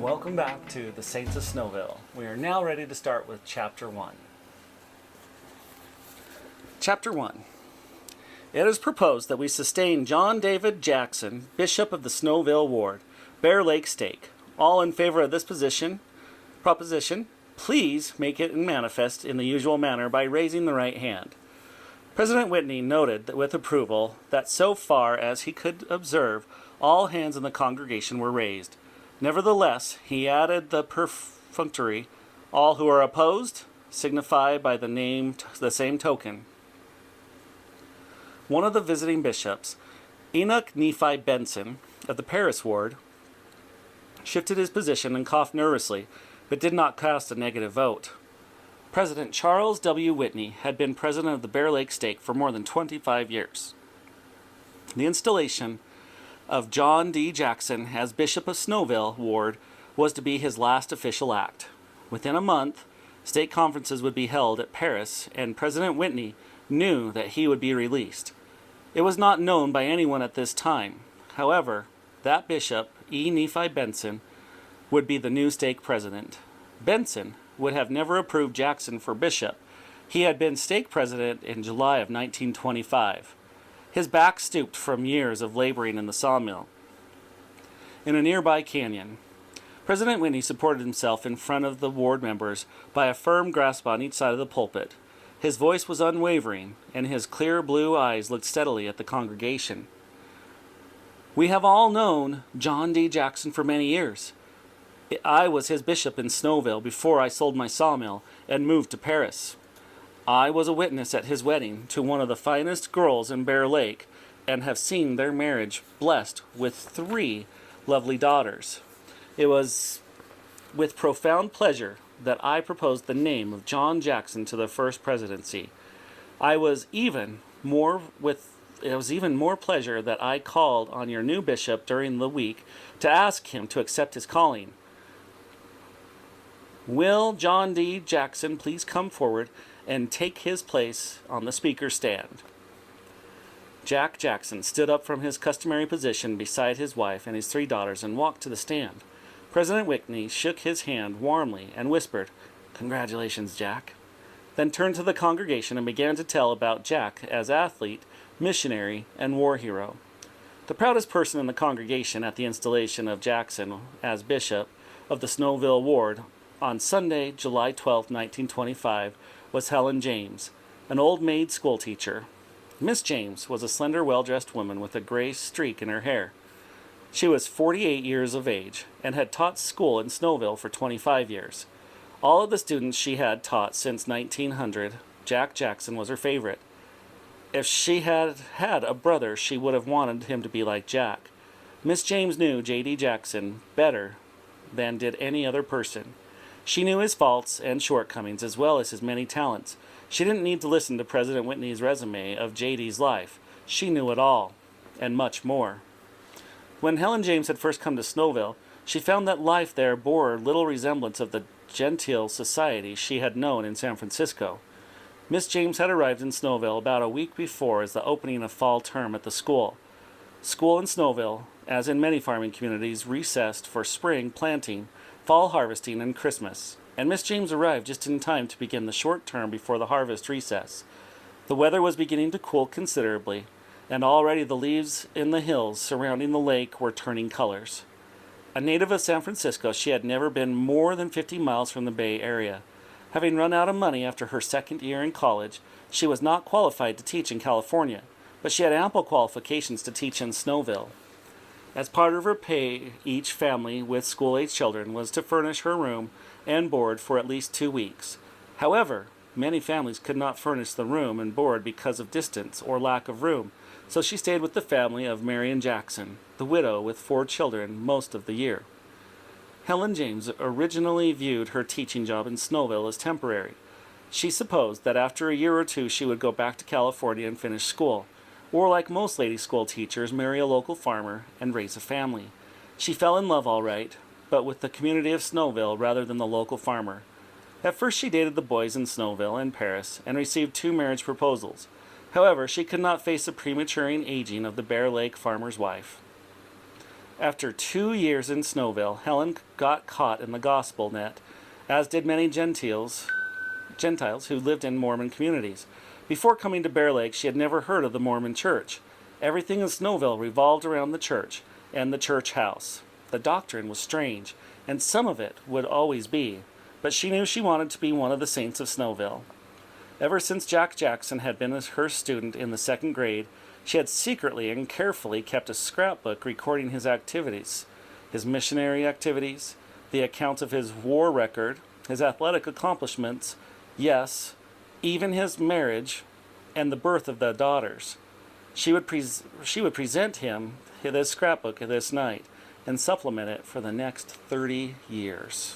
Welcome back to the Saints of Snowville. We are now ready to start with Chapter 1. Chapter 1. It is proposed that we sustain John David Jackson, Bishop of the Snowville Ward, Bear Lake Stake. All in favor of this proposition, please make it manifest in the usual manner by raising the right hand. President Whitney noted that with approval that so far as he could observe, all hands in the congregation were raised. Nevertheless, he added the perfunctory, all who are opposed signify by the same token. One of the visiting bishops, Enoch Nephi Benson, of the Paris ward, shifted his position and coughed nervously, but did not cast a negative vote. President Charles W. Whitney had been president of the Bear Lake Stake for more than 25 years. The installation of John D. Jackson as Bishop of Snowville Ward was to be his last official act. Within a month, state conferences would be held at Paris, and President Whitney knew that he would be released. It was not known by anyone at this time. However, that bishop, E. Nephi Benson, would be the new stake president. Benson would have never approved Jackson for bishop. He had been stake president in July of 1925. His back stooped from years of laboring in the sawmill in a nearby canyon. President Whitney supported himself in front of the ward members by a firm grasp on each side of the pulpit. His voice was unwavering, and his clear blue eyes looked steadily at the congregation. We have all known John D. Jackson for many years. I was his bishop in Snowville before I sold my sawmill and moved to Paris. I was a witness at his wedding to one of the finest girls in Bear Lake and have seen their marriage blessed with 3 lovely daughters. It was with profound pleasure that I proposed the name of John Jackson to the first presidency. It was even more pleasure that I called on your new bishop during the week to ask him to accept his calling. Will John D. Jackson please come forward and take his place on the speaker's stand? Jack Jackson stood up from his customary position beside his wife and his 3 daughters and walked to the stand. President Whitney shook his hand warmly and whispered, "Congratulations, Jack," then turned to the congregation and began to tell about Jack as athlete, missionary, and war hero. The proudest person in the congregation at the installation of Jackson as bishop of the Snowville Ward on Sunday, July 12, 1925, was Helen James, an old maid schoolteacher. Miss James was a slender, well-dressed woman with a gray streak in her hair. She was 48 years of age and had taught school in Snowville for 25 years. All of the students she had taught since 1900, Jack Jackson was her favorite. If she had had a brother, she would have wanted him to be like Jack. Miss James knew J.D. Jackson better than did any other person. She knew his faults and shortcomings as well as his many talents. She didn't need to listen to President Whitney's resume of J.D.'s life. She knew it all, and much more. When Helen James had first come to Snowville, she found that life there bore little resemblance of the genteel society she had known in San Francisco. Miss James had arrived in Snowville about a week before as the opening of fall term at the school. School in Snowville, as in many farming communities, recessed for spring planting, fall harvesting, and Christmas, and Miss James arrived just in time to begin the short term before the harvest recess. The weather was beginning to cool considerably, and already the leaves in the hills surrounding the lake were turning colors. A native of San Francisco, she had never been more than 50 miles from the Bay Area. Having run out of money after her second year in college, she was not qualified to teach in California, but she had ample qualifications to teach in Snowville. As part of her pay, each family with school-age children was to furnish her room and board for at least 2 weeks. However, many families could not furnish the room and board because of distance or lack of room, so she stayed with the family of Marion Jackson, the widow with 4 children, most of the year. Helen James originally viewed her teaching job in Snowville as temporary. She supposed that after a year or 2 she would go back to California and finish school, or like most lady school teachers, marry a local farmer and raise a family. She fell in love all right, but with the community of Snowville rather than the local farmer. At first she dated the boys in Snowville and Paris and received 2 marriage proposals. However, she could not face the premature aging of the Bear Lake farmer's wife. After 2 years in Snowville, Helen got caught in the gospel net, as did many Gentiles who lived in Mormon communities. Before coming to Bear Lake, she had never heard of the Mormon church. Everything in Snowville revolved around the church and the church house. The doctrine was strange, and some of it would always be, but she knew she wanted to be one of the saints of Snowville. Ever since Jack Jackson had been her student in the 2nd grade, she had secretly and carefully kept a scrapbook recording his activities, his missionary activities, the accounts of his war record, his athletic accomplishments, yes, even his marriage and the birth of the daughters. She would present him this scrapbook this night and supplement it for the next 30 years.